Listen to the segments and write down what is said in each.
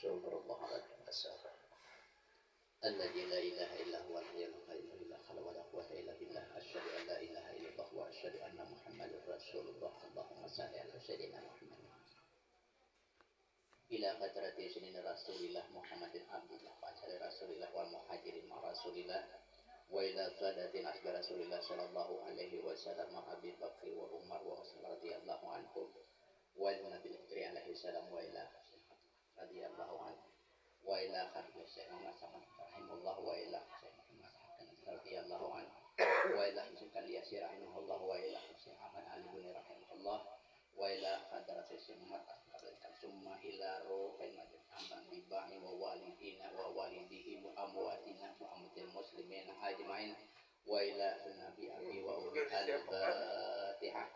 Astaghfirullah alladzi la ilaha illa huwa al-hayyul qayyum la haula wa la quwwata illa billah asyhadu an la ilaha illallah wa asyhadu anna muhammadar rasulullah Allahumma shalli ala sayyidina Muhammad ila hadrati sayyidina rasulillah Muhammadin abdillah wa ala rasulillah wal muhajirin ma rasulillah wa ila sadatin asbar rasulillah sallallahu alaihi wasallam Abi Bakr wa Umar wa Utsman radhiyallahu anhum wa ila nabi alaihi salam wa ila radhiyallahu anhu wa ila khalqi sayyidina Muhammad rahimahullah wa ila sayyidina radhiyallahu anhu wa ila hizqal yasir rahimahullah wa ila sayyidina Ahmad Ali bin rahimahullah wa ila hadrat sayyidina summa ila ruhin majid amman bibahi wa walidina wa walidihi wa amwatina wa amwatil muslimin ajmain wa ila nabi abi wa uli al-fatihah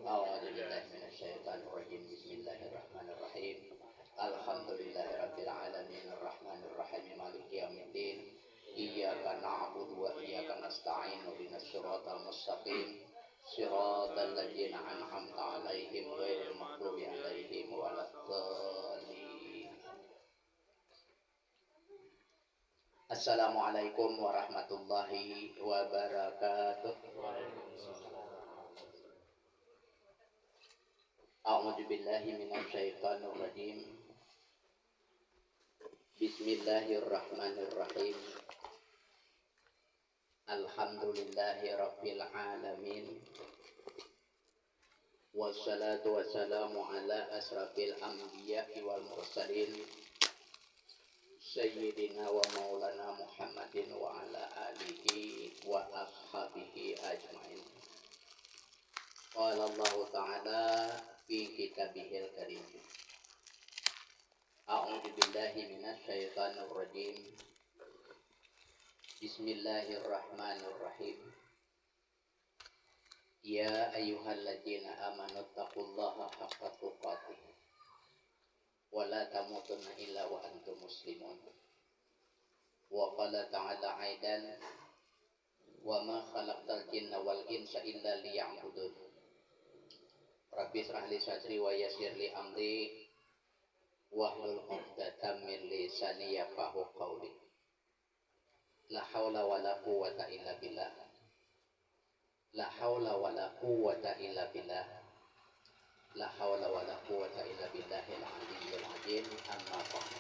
a'udzu billahi minasy syaithanir rajim bismillahirrahmanirrahim alhamdulillahi rabbil alamin arrahmanir rahim maliki yaumiddin iyyaka na'budu wa iyyaka nasta'in ihdinas siratal mustaqim siratal ladzina an'amta 'alaihim ghairil maghdubi 'alaihim waladdallin. Assalamualaikum warahmatullahi wabarakatuh. A'udzu billahi minasy syaithanir rajim. Bismillahirrahmanirrahim. Alhamdulillahi rabbil alamin. Wassalatu wassalamu ala asrafil anbiya'i wal mursalin sayyidina wa maulana Muhammadin wa ala alihi wa ashabihi ajmain. Qala Allah ta'ala fi kitabihil karim. A'udzu billahi minasy syaithanir rajim. Bismillahirrahmanirrahim. Ya ayyuhalladzina amanu taqullaha haqqa tuqatih wa la tamutunna illa wa antum muslimun. Wa qala ta'ala aidan wa ma khalaqtal jinna wal insa illa liya'budun. Rabbi shrah li sadri wa yassir li amri wahlul 'uqdatam min lisani yafqahu qawli. La haula wala quwwata illa billah. La haula wala quwwata illa billah. La haula wala quwwata illa billahil aliyyil azim. Amma ba'd.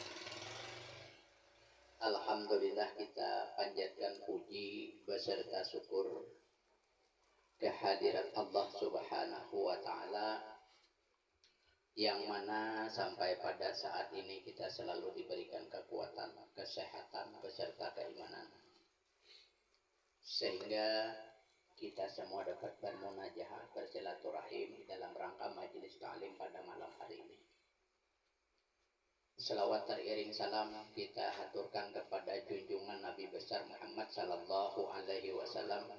Alhamdulillah, kita panjatkan puji beserta syukur kehadirat Allah Subhanahu wa taala yang mana sampai pada saat ini kita selalu diberikan kekuatan, kesehatan beserta keimanan, sehingga kita semua dapat bermunajah, bersilaturahim dalam rangka majelis ta'lim pada malam hari ini. Selawat teriring salam kita haturkan kepada junjungan Nabi besar Muhammad sallallahu alaihi wasallam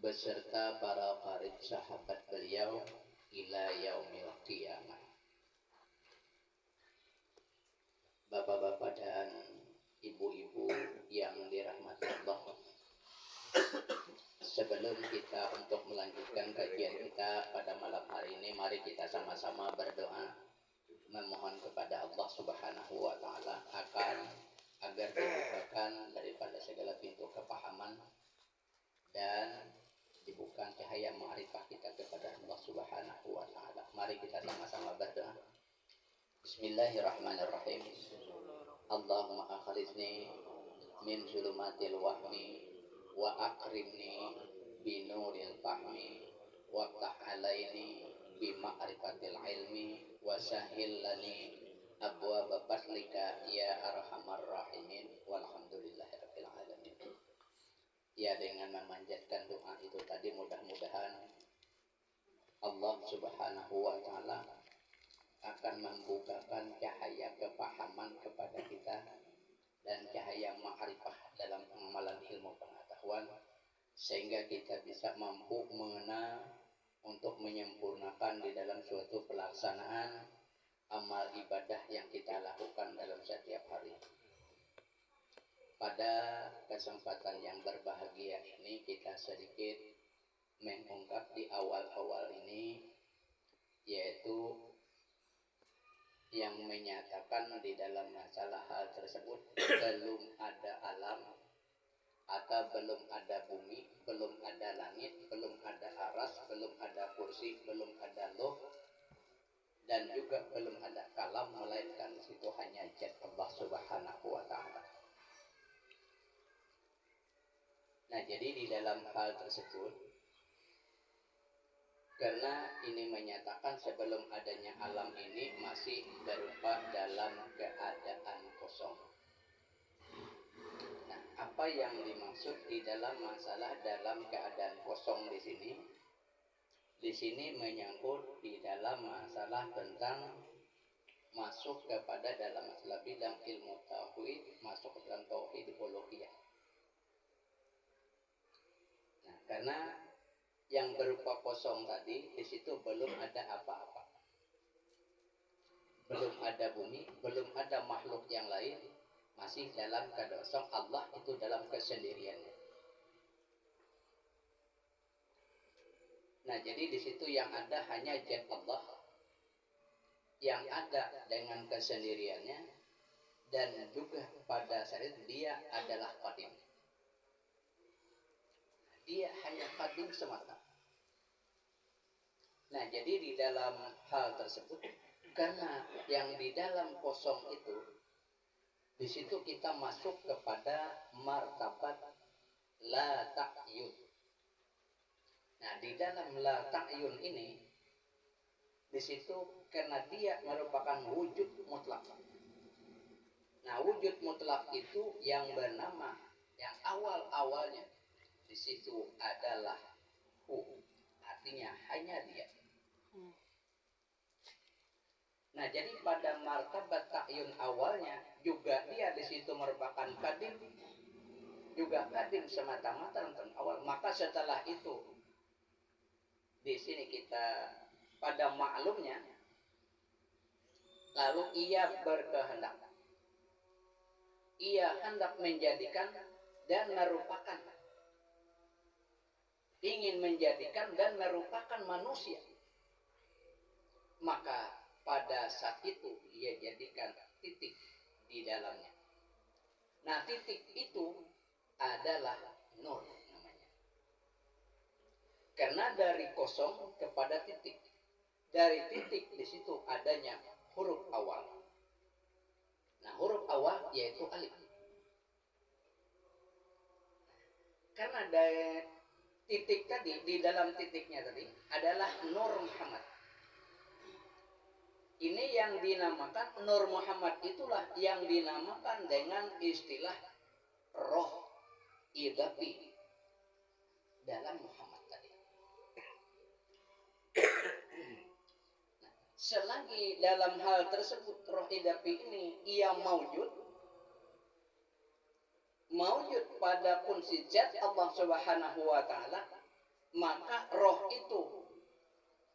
beserta para qarib sahabat beliau ila yaumil qiyamah. Bapak-bapak dan ibu-ibu yang dirahmati Allah, sebelum kita untuk melanjutkan kajian kita pada malam hari ini, mari kita sama-sama berdoa memohon kepada Allah Subhanahu wa taala agar dibukakan daripada segala pintu kepahaman dan dibuka cahaya ma'rifah kita kepada Allah Subhanahu wa taala. Mari kita sama-sama berdoa. Bismillahirrahmanirrahim. Allahumma akhrijni min zulumatil wahmi wa akrimni bi nuril fahmi wa ftah alaini bi ma'rifatil ilmi wa sahhil lani abwaaba fadlika ya arhamar rahimin walhamdulillahirabbil alamin. Ya, dengan memanjatkan doa itu tadi, mudah-mudahan Allah Subhanahu wa taala akan membukakan cahaya kepahaman kepada kita dan cahaya ma'rifah dalam pengamalan ilmu pengetahuan, sehingga kita bisa mampu mengenal untuk menyempurnakan di dalam suatu pelaksanaan amal ibadah yang kita lakukan dalam setiap hari. Pada kesempatan yang berbahagia ini, kita sedikit mengungkap di awal-awal ini, yaitu yang menyatakan di dalam masalah hal tersebut belum ada alam atau belum ada bumi, belum ada langit, belum ada aras, belum ada kursi, belum ada loh, dan juga belum ada kalam, melainkan itu hanya zat Allah Subhanahu wa Ta'ala. Nah, jadi di dalam hal tersebut, karena ini menyatakan sebelum adanya alam ini masih berupa dalam keadaan kosong. Nah, apa yang dimaksud di dalam masalah dalam keadaan kosong di sini? Di sini menyangkut di dalam masalah tentang masuk kepada dalam masalah bidang ilmu tauhid, masuk ke dalam tauhid uluhiyah. Nah, karena yang berupa kosong tadi, di situ belum ada apa-apa. Belum ada bumi, belum ada makhluk yang lain, masih dalam keadaan kosong. Allah itu dalam kesendiriannya. Nah, jadi di situ yang ada hanya zat Allah yang ada dengan kesendiriannya, dan juga pada saat itu dia adalah qadim. Dia hanya qadim semata. Nah, jadi di dalam hal tersebut, karena yang di dalam kosong itu, di situ kita masuk kepada martabat la ta'yun. Nah, di dalam la ta'yun ini, di situ karena dia merupakan wujud mutlak. Nah, wujud mutlak itu yang bernama, yang awal-awalnya di situ adalah hu, artinya hanya dia. Nah, jadi pada martabat ta'yun awalnya juga dia di situ merupakan qadim, juga qadim semata-mata tentang awal. Maka setelah itu di sini kita pada maklumnya, lalu ia berkehendak, ia hendak menjadikan dan merupakan, ingin menjadikan dan merupakan manusia. Maka pada saat itu ia jadikan titik di dalamnya. Nah, titik itu adalah nur namanya. Karena dari kosong kepada titik, dari titik di situ adanya huruf awal. Nah, huruf awal yaitu alif. Karena dari titik tadi, di dalam titiknya tadi adalah Nur Muhammad. Ini yang dinamakan Nur Muhammad, itulah yang dinamakan dengan istilah roh idafi dalam Muhammad tadi. Nah, selagi dalam hal tersebut roh idafi ini ia maujud pada kunci zat Allah Subhanahu wa Ta'ala, maka roh itu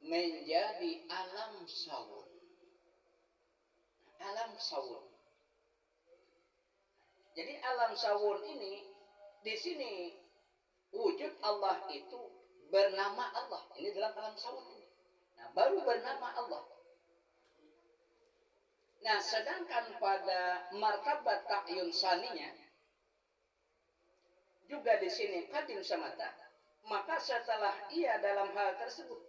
menjadi alam sawun. Alam sawun. Jadi alam sawun ini di sini wujud Allah itu bernama Allah. Ini dalam alam sawun ini. Nah, baru bernama Allah. Nah, sedangkan pada martabat ta'yun saninya juga di sini qadim semata, maka setelah ia dalam hal tersebut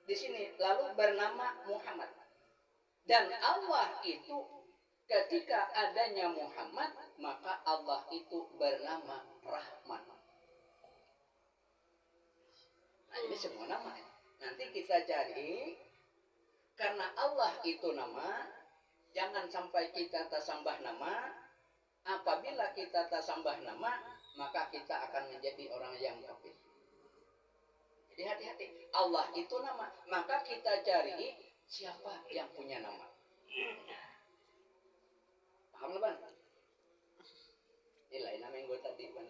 di sini lalu bernama Muhammad. Dan Allah itu ketika adanya Muhammad, maka Allah itu bernama Rahman. Nah, ini semua nama. Nanti kita cari, karena Allah itu nama, jangan sampai kita tersambah nama. Apabila kita tersambah nama, maka kita akan menjadi orang yang kafir. Jadi hati-hati. Allah itu nama, maka kita cari siapa yang punya nama. Paham Bang? Ini lain nama minggu tadi Bang.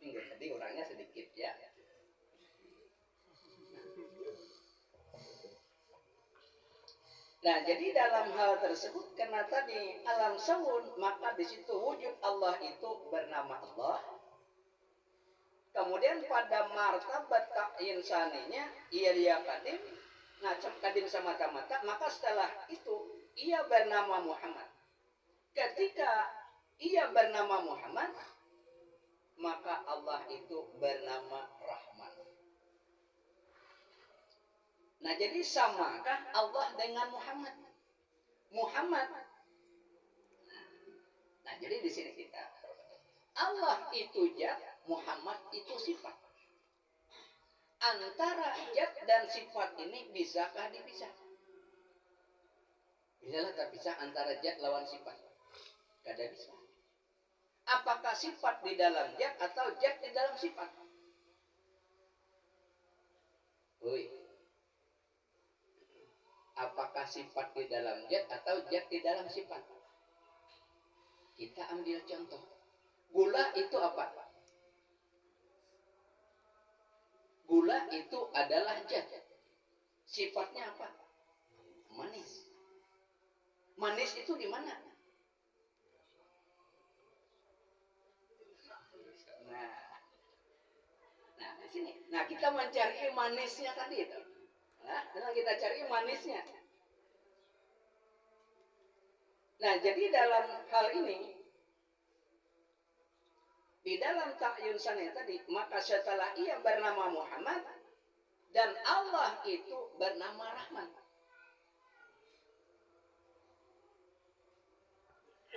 Minggu tadi orangnya sedikit ya. Nah, jadi dalam hal tersebut, karena tadi alam sawun, maka di situ wujud Allah itu bernama Allah. Kemudian pada martabat ta'yin saninya ia qadim, Nah, kadim semata-mata, maka setelah itu ia bernama Muhammad. Ketika ia bernama Muhammad, maka Allah itu bernama Rahman. Nah, jadi samakah Allah dengan Muhammad? Muhammad. Nah, jadi di sini kita Allah itu zat, Muhammad itu sifat. Antara zat dan sifat ini bisakah dipisah? Bisalah terpisah antara zat lawan sifat. Kada bisa. Apakah sifat di dalam zat atau zat di dalam sifat? Oi. Apakah sifat di dalam zat atau zat di dalam sifat? Kita ambil contoh. Gula itu apa? Gula itu adalah zat. Sifatnya apa? Manis. Manis itu di mana? Nah, di sini. Nah, kita mencari manisnya tadi itu. Nah, kita cari manisnya. Nah, jadi dalam hal ini, di dalam ta'yun sana tadi, maka setelah ia bernama Muhammad dan Allah itu bernama Rahman.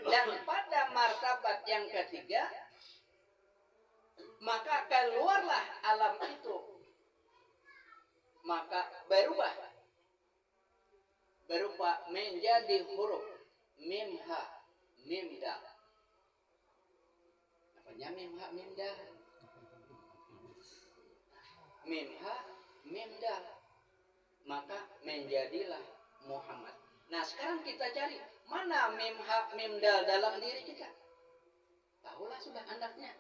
Dan pada martabat yang ketiga, maka keluarlah alam itu, maka berubah berupa menjadi huruf mim ha mim dal. Apanya mim ha mim dal? Mim ha mim dal, maka menjadilah Muhammad. Nah, sekarang kita cari mana mim ha mim dal dalam diri kita. Tahulah sudah andaknya.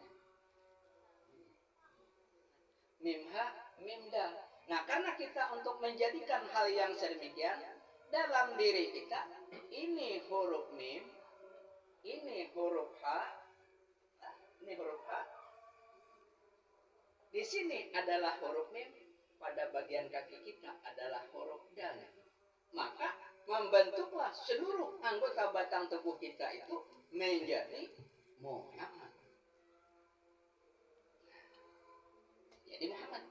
Mim ha mim dal. Nah, karena kita untuk menjadikan hal yang sedemikian dalam diri kita, ini huruf mim, ini huruf ha, ini huruf ha. Di sini adalah huruf mim, pada bagian kaki kita adalah huruf dal. Maka membentuklah seluruh anggota batang tubuh kita itu menjadi Muhammad. Jadi Muhammad.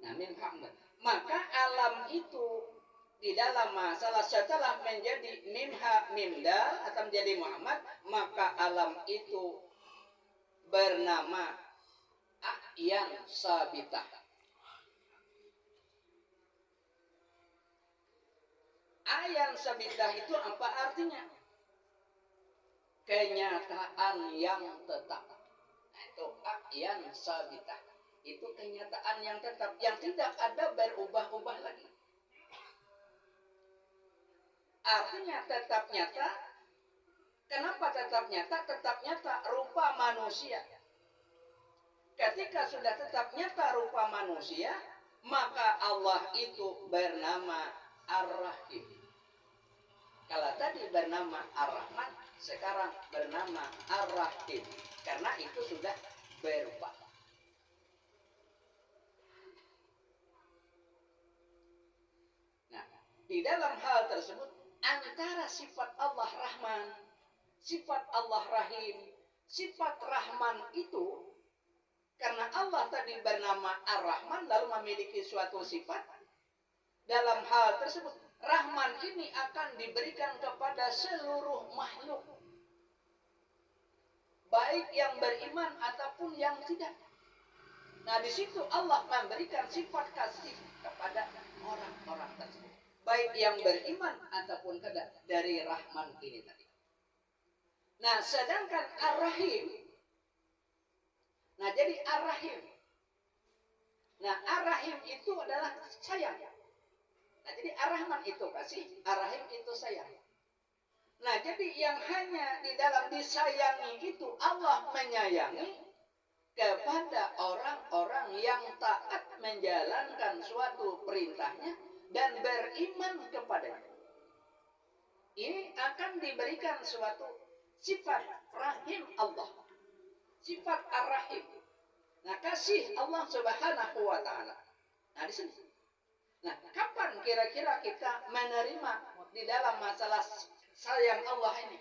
Nah, Muhammad. Maka alam itu di dalam masalah setelah menjadi mimha mimdal atau menjadi Muhammad, maka alam itu bernama A'yan Sabitah. A'yan Sabitah itu apa artinya? Kenyataan yang tetap. Nah, itu A'yan Sabitah. Itu kenyataan yang tetap, yang tidak ada berubah-ubah lagi. Artinya tetap nyata. Kenapa tetap nyata? Tetap nyata rupa manusia. Ketika sudah tetap nyata rupa manusia, maka Allah itu bernama Ar-Rahim. Kalau tadi bernama Ar-Rahman, sekarang bernama Ar-Rahim. Karena itu sudah berubah. Nah, di dalam hal tersebut, antara sifat Allah Rahman, sifat Allah Rahim, sifat Rahman itu, karena Allah tadi bernama Ar-Rahman lalu memiliki suatu sifat, dalam hal tersebut Rahman ini akan diberikan kepada seluruh makhluk, baik yang beriman ataupun yang tidak. Nah, di situ Allah memberikan sifat kasih kepada orang-orang tersebut, baik yang beriman ataupun tidak, dari Rahman ini tadi. Nah, sedangkan Ar-Rahim, nah jadi Ar-Rahim, nah Ar-Rahim itu adalah sayang. Nah, jadi Ar-Rahman itu kasih, Ar-Rahim itu sayang. Nah, jadi yang hanya di dalam disayangi itu Allah menyayangi kepada orang-orang yang taat menjalankan suatu perintahnya dan beriman kepadanya. Ini akan diberikan suatu sifat Rahim Allah, sifat Ar-Rahim. Nah, kasih Allah Subhanahu wa Ta'ala. Nah, di sini Nah, kapan kira-kira kita menerima di dalam masalah sayang Allah ini?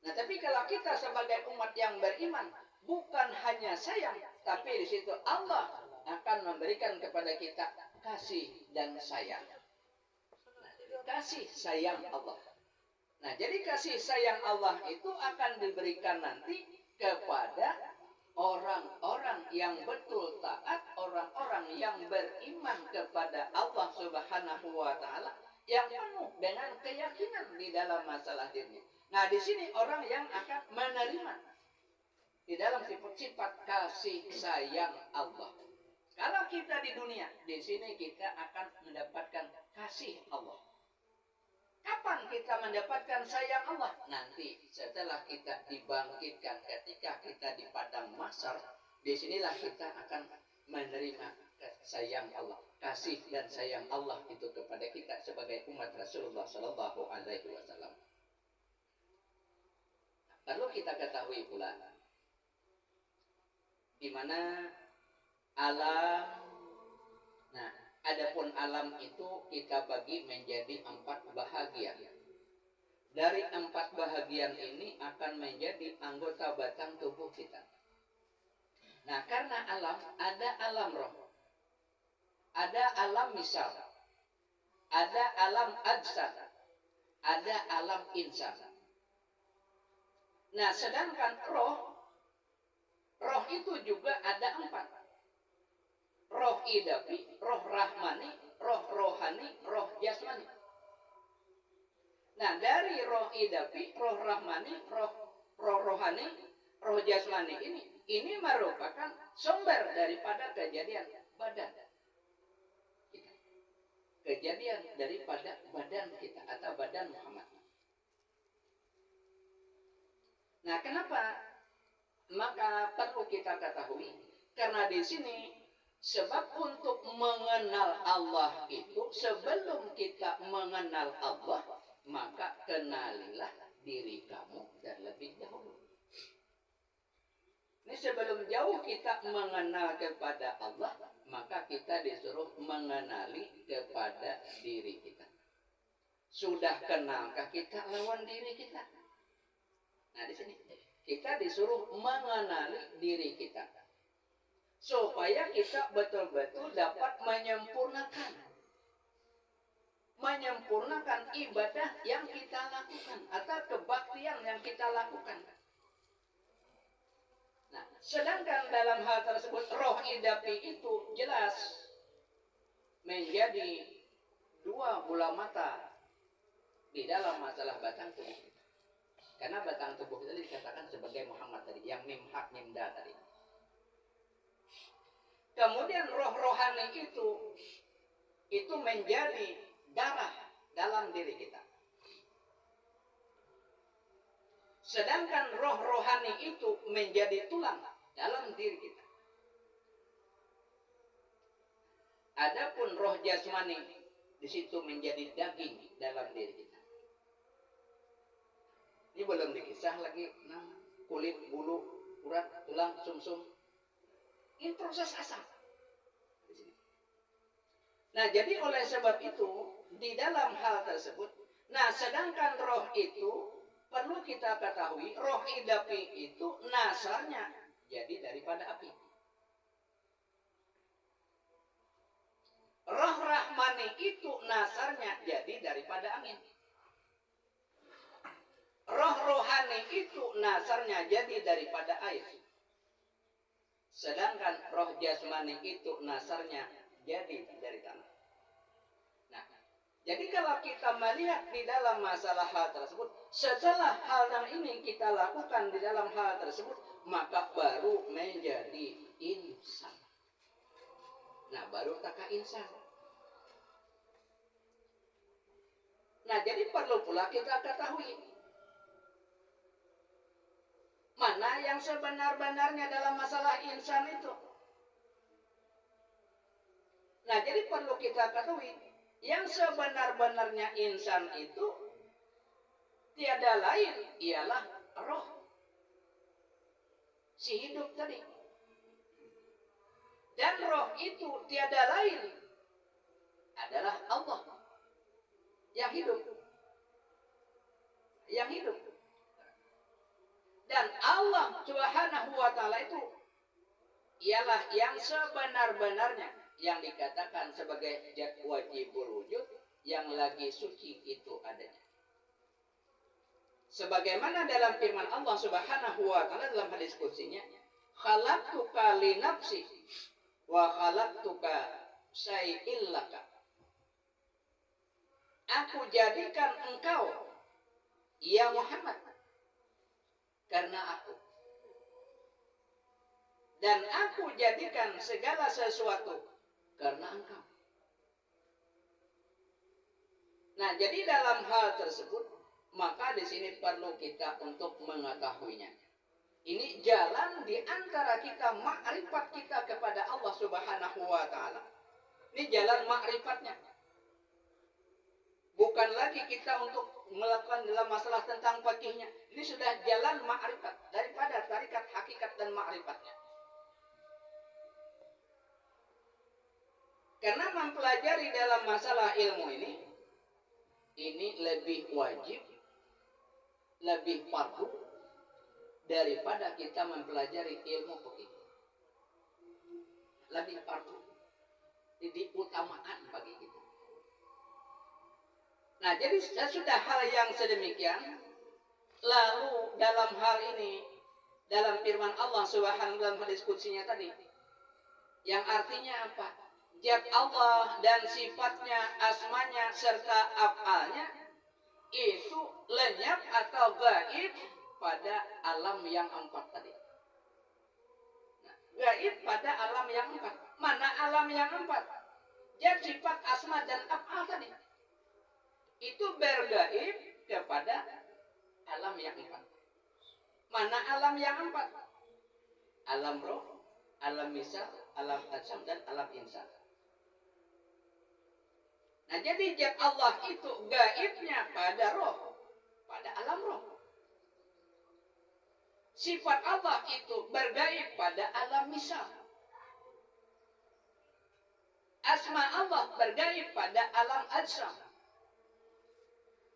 Nah, tapi kalau kita sebagai umat yang beriman, bukan hanya sayang, tapi di situ Allah akan memberikan kepada kita kasih dan sayang. Nah, kasih sayang Allah. Nah, jadi kasih sayang Allah itu akan diberikan nanti kepada orang-orang yang betul taat, orang-orang yang beriman kepada Allah Subhanahu wa taala, yang penuh dengan keyakinan di dalam masalah dirinya. Nah, di sini orang yang akan menerima di dalam sifat-sifat kasih sayang Allah. Kalau kita di dunia, di sini kita akan mendapatkan kasih Allah. Kapan kita mendapatkan sayang Allah? Nanti setelah kita dibangkitkan, ketika kita di padang mahsyar, disinilah kita akan menerima sayang Allah, kasih dan sayang Allah itu kepada kita sebagai umat Rasulullah Sallallahu Alaihi Wasallam. Perlu kita ketahui pula di mana alam. Nah, adapun alam itu kita bagi menjadi 4 bahagian. Dari 4 bahagian ini akan menjadi anggota batang tubuh kita. Nah, karena alam, ada alam roh, ada alam misal, ada alam ajsad, ada alam insan. Nah, sedangkan roh itu juga ada 4. Roh idafi, roh rahmani, roh rohani, roh jasmani. Nah, dari roh idafi, roh rahmani, roh rohani, roh jasmani ini merupakan sumber daripada kejadian badan kita. Kejadian daripada badan kita atau badan Muhammad. Nah, kenapa? Maka perlu kita ketahui, karena di sini sebab untuk mengenal Allah itu, sebelum kita mengenal Allah, maka kenalilah diri kamu terlebih dahulu. Ini sebelum jauh kita mengenal kepada Allah, maka kita disuruh mengenali kepada diri kita. Sudah kenalkah kita lawan diri kita? Nah, di sini kita disuruh mengenali diri kita, supaya kita betul-betul dapat menyempurnakan ibadah yang kita lakukan atau kebaktian yang kita lakukan. Nah, sedangkan dalam hal tersebut roh idafi itu jelas menjadi 2 bola mata di dalam masalah batang tubuh kita. Karena batang tubuh kita dikatakan sebagai Muhammad tadi, yang mim hak mim da tadi. Kemudian roh rohani itu menjadi darah dalam diri kita. Sedangkan roh rohani itu menjadi tulang dalam diri kita. Adapun roh jasmani di situ menjadi daging dalam diri kita. Ini belum dikisah lagi kulit, bulu, urat, tulang, sumsum. Ini proses asal. Nah, jadi oleh sebab itu di dalam hal tersebut, nah sedangkan roh itu perlu kita ketahui, roh idafi itu nasarnya jadi daripada api. Roh rahmani itu nasarnya jadi daripada angin. Roh rohani itu nasarnya jadi daripada air. Sedangkan roh jasmani itu nasarnya jadi dari tanah. Nah, jadi kalau kita melihat di dalam masalah hal tersebut, setelah hal yang ini kita lakukan di dalam hal tersebut, maka baru menjadi insan. Nah, baru taka insan. Nah, jadi perlu pula kita ketahui mana yang sebenar-benarnya dalam masalah insan itu. Nah, jadi perlu kita ketahui, yang sebenar-benarnya insan itu tiada lain ialah roh, si hidup tadi. Dan roh itu tiada lain adalah Allah yang hidup. Yang hidup. Dan Allah Subhanahu wa taala itu ialah yang sebenar-benarnya yang dikatakan sebagai zat wajibul wujud yang lagi suci itu adanya. Sebagaimana dalam firman Allah Subhanahu wa taala dalam hadis qudsinya, khalaqtuka li nafsi wa khalaqtuka syai'il laka. Aku jadikan engkau ya Muhammad karena aku. Dan aku jadikan segala sesuatu karena engkau. Nah, jadi dalam hal tersebut, maka di sini perlu kita untuk mengetahuinya. Ini jalan di antara kita, makrifat kita kepada Allah Subhanahu wa taala. Ini jalan makrifatnya. Bukan lagi kita untuk melakukan dalam masalah tentang fikihnya. Ini sudah jalan makrifat daripada tarikat hakikat dan makrifatnya. Karena mempelajari dalam masalah ilmu ini lebih wajib, lebih fardu daripada kita mempelajari ilmu fikih. Lebih fardu, diutamakan bagi kita. Nah, jadi sudah hal yang sedemikian, lalu dalam hal ini, dalam firman Allah Subhanahu dalam hadis qudsinya tadi, yang artinya apa? Zat Allah dan sifatnya, asmanya, serta af'alnya itu lenyap atau gaib pada alam yang empat tadi. Nah, gaib pada alam yang empat. Mana alam yang empat? Zat, sifat, asma, dan af'al tadi. Itu bergaib kepada alam yang empat. Mana alam yang empat? Alam roh, alam misal, alam ajam, dan alam insan. Nah, jadi zat Allah itu gaibnya pada roh, pada alam roh. Sifat Allah itu bergaib pada alam misal. Asma Allah bergaib pada alam ajsam.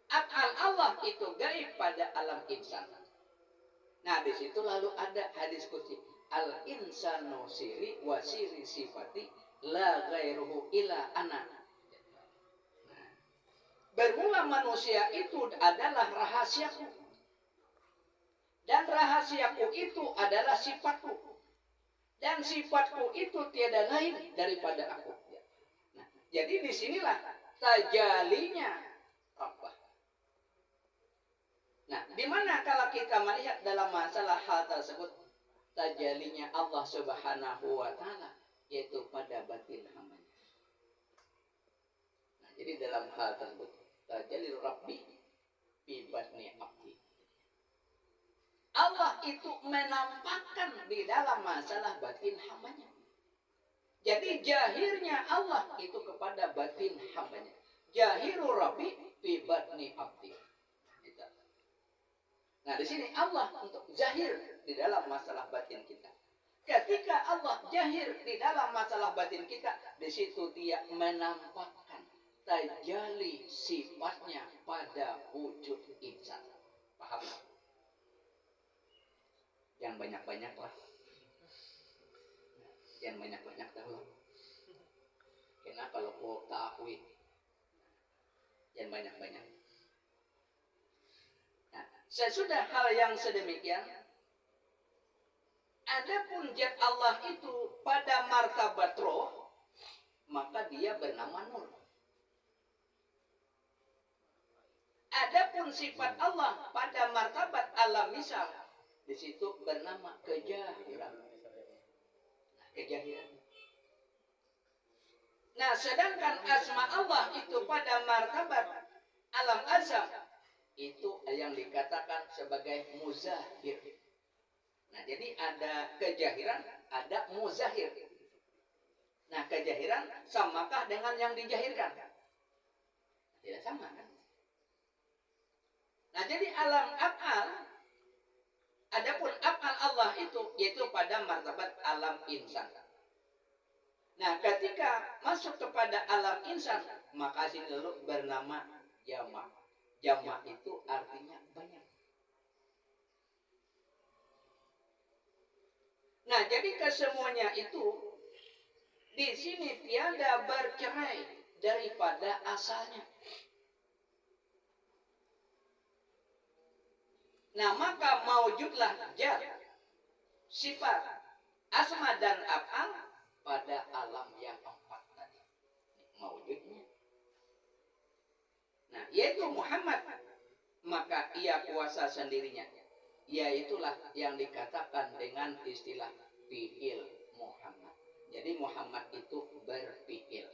Af'al Allah itu gaib pada alam insan. Nah, di situ lalu ada hadis qudsi, al insanu siri wa siri sifati la ghairuhu illa ana. Bermula manusia itu adalah rahasiaku. Dan rahasiaku itu adalah sifatku. Dan sifatku itu tiada lain daripada aku. Nah, jadi disinilah tajalinya Rabbah. Nah, dimana kalau kita melihat dalam masalah hal tersebut, tajalinya Allah Subhanahu wa ta'ala, yaitu pada batin hambanya. Nah, jadi dalam hal tersebut, tajalli Rabbi fi batni abdi. Allah itu menampakkan di dalam masalah batin hambanya. Jadi jahirnya Allah itu kepada batin hambanya. Jahiru Rabbi fi batni abdi. Nah, di sini Allah untuk zahir di dalam masalah batin kita. Ketika Allah zahir di dalam masalah batin kita, di situ dia menampakkan tajalli sifatnya pada wujud insan. Paham? Yang banyak-banyak lah. Yang banyak-banyak dah. Karena kalau kau ta'wid, yang banyak-banyak. Nah, sesudah hal yang sedemikian, adapun zat Allah itu pada martabat roh, maka dia bernama Nur. Adapun sifat Allah pada martabat alam misal, di situ bernama kejahiran. Kejahiran. Nah, sedangkan asma Allah itu pada martabat alam azam, itu yang dikatakan sebagai muzahir. Nah, jadi ada kejahiran, ada muzahir. Nah, kejahiran samakah dengan yang dijahirkan? Tidak sama kan? Nah, jadi alam af'al, adapun af'al Allah itu yaitu pada martabat alam insan. Nah, ketika masuk kepada alam insan, maka sini lalu bernama jamak. Jamak itu artinya banyak. Nah, jadi kesemuanya itu di sini tiada bercerai daripada asalnya. Nah, maka maujudlah zat, sifat, asma dan af'al pada alam yang empat tadi. Maujudnya. Nah, yaitu Muhammad, maka ia kuasa sendirinya. Iaitulah yang dikatakan dengan istilah fi'il Muhammad. Jadi Muhammad itu berfi'il.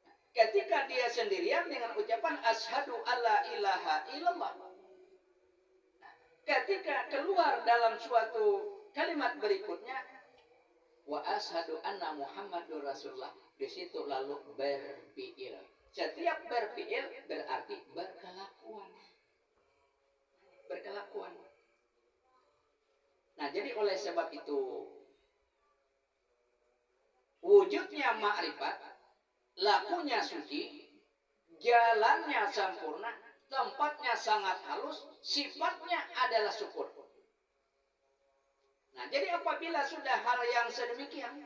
Nah, ketika dia sendirian dengan ucapan asyhadu alla ilaha illallah. Nah, ketika keluar dalam suatu kalimat berikutnya wa asyhadu anna Muhammadur Rasulullah, di situ lalu berfi'il. Setiap berfi'il berarti berkelakuan. Berkelakuan. Nah, jadi oleh sebab itu wujudnya ma'rifat, lakunya suci, jalannya sempurna, tempatnya sangat halus, sifatnya adalah syukur. Nah, jadi apabila sudah hal yang sedemikian,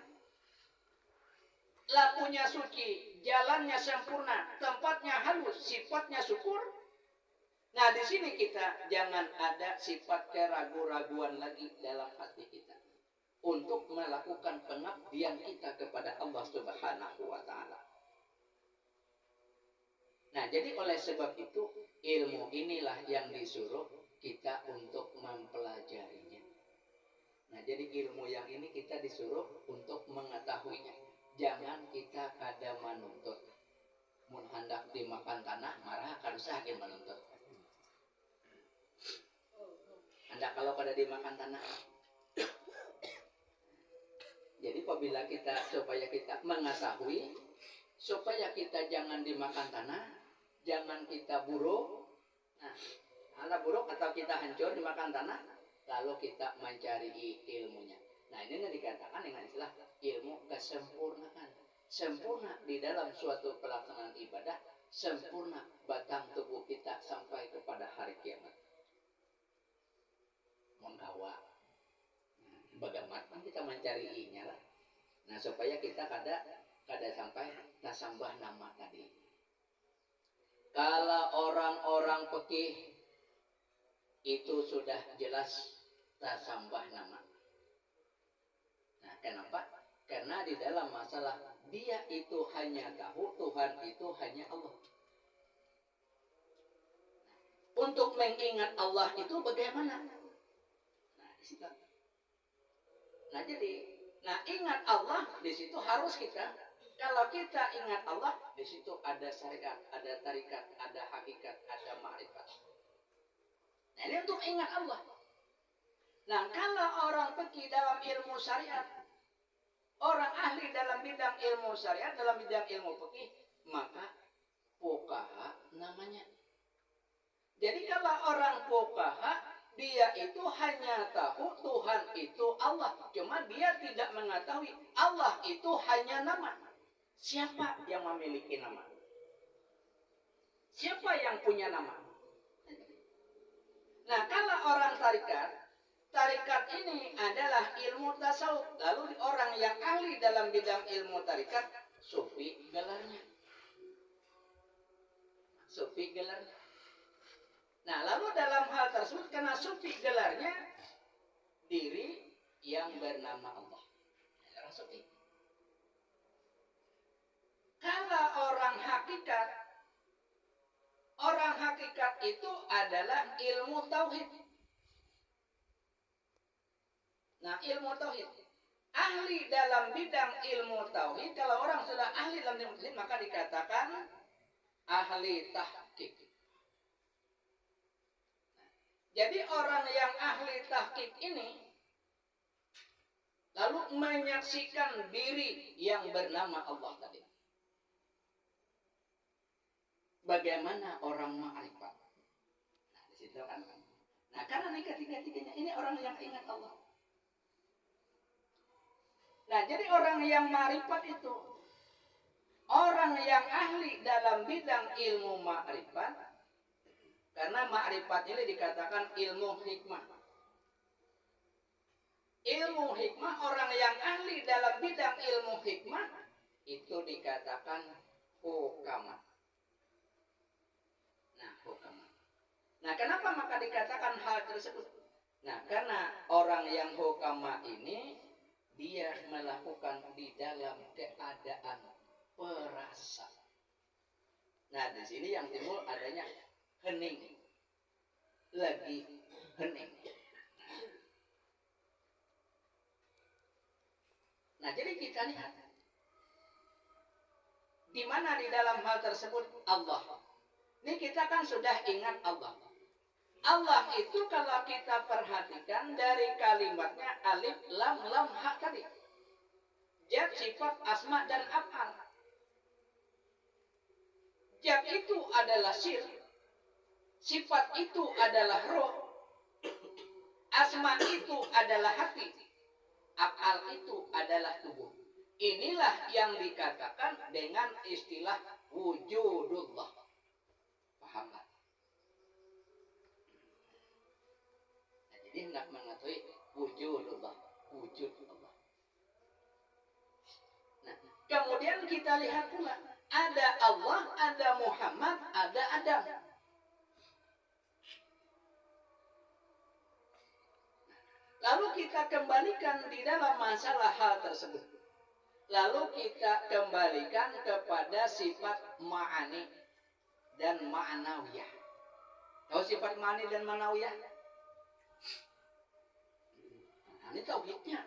lakunya suci, jalannya sempurna, tempatnya halus, sifatnya syukur. Nah, di sini kita jangan ada sifat keraguan-raguan lagi dalam hati kita untuk melakukan pengabdian kita kepada Allah Subhanahu wa taala. Nah, jadi oleh sebab itu ilmu inilah yang disuruh kita untuk mempelajarinya. Nah, jadi ilmu yang ini kita disuruh untuk mengetahuinya. Jangan kita kada menuntut. Mun hendak dimakan tanah, marah kada usah menuntut. Anda kalau pada dimakan tanah. Jadi apabila kita supaya kita mengetahui, supaya kita jangan dimakan tanah, jangan kita buruk. Nah, Anda buruk atau kita hancur dimakan tanah, lalu kita mencari ilmunya. Nah, ini yang dikatakan dengan istilah ilmu kesempurnaan. Sempurna di dalam suatu pelaksanaan ibadah, sempurna batang tubuh kita sampai kepada hari kiamat. Menggawa. Bagaimana kita mencari inya lah. Nah, supaya kita kada sampai tasambah nama tadi. Kalau orang-orang pekih itu sudah jelas tasambah nama. Nah, kenapa? Karena di dalam masalah dia itu hanya tahu Tuhan itu hanya Allah. Untuk mengingat Allah itu bagaimana? Nah, jadi, ingat Allah di situ harus kita. Kalau kita ingat Allah di situ ada syariat, ada tarikat, ada hakikat, ada ma'rifat. Nah, ini untuk ingat Allah. Nah, kalau orang pergi dalam ilmu syariat, orang ahli dalam bidang ilmu syariat, dalam bidang ilmu fikih, maka fuqaha namanya. Jadi kalau orang fuqaha, dia itu hanya tahu Tuhan itu Allah. Cuma dia tidak mengetahui Allah itu hanya nama. Siapa yang memiliki nama? Siapa yang punya nama? Nah, kalau orang tarikat ini adalah ilmu tasawuf. Lalu orang yang ahli dalam bidang ilmu tarikat, sufi gelarnya. Sufi gelarnya. Nah, lalu dalam hal tersebut karena sufi gelarnya diri yang bernama Allah. Orang sufi. Kalau orang hakikat itu adalah ilmu tauhid. Nah, ilmu tauhid. Ahli dalam bidang ilmu tauhid, kalau orang sudah ahli dalam ilmu tauhid, maka dikatakan ahli tahqiq. Jadi orang yang ahli tahqiq ini lalu menyaksikan diri yang bernama Allah tadi. Bagaimana orang ma'rifat? Nah, di situ kan. Nah, karena ini ketiga-tiganya ini orang yang ingat Allah. Nah, jadi orang yang ma'rifat itu orang yang ahli dalam bidang ilmu ma'rifat, karena ma'rifat ini dikatakan ilmu hikmah. Ilmu hikmah, orang yang ahli dalam bidang ilmu hikmah itu dikatakan hukama. Nah, hukama. Nah, kenapa maka dikatakan hal tersebut? Nah, karena orang yang hukama ini dia melakukan di dalam keadaan perasa. Nah, di sini yang timbul adanya hening. Lagi hening. Nah, jadi kita lihat di mana di dalam hal tersebut Allah. Ini kita kan sudah ingat Allah. Allah itu kalau kita perhatikan dari kalimatnya alif, lam, lam, ha tadi. Zat, sifat, asma, dan af'al. Zat itu adalah sir. Sifat itu adalah roh. Asma itu adalah hati. Af'al itu adalah tubuh. Inilah yang dikatakan dengan istilah wujudullah. Paham tak? Nah, jadi hendak mengetahui wujudullah, wujud Allah. Nah, kemudian kita lihat pula ada Allah, ada Muhammad, ada Adam. Lalu kita kembalikan di dalam masalah hal tersebut. Lalu kita kembalikan kepada sifat ma'ani dan ma'nawiyah. Tahu sifat ma'ani dan ma'nawiyah? Nah, ini tauhidnya.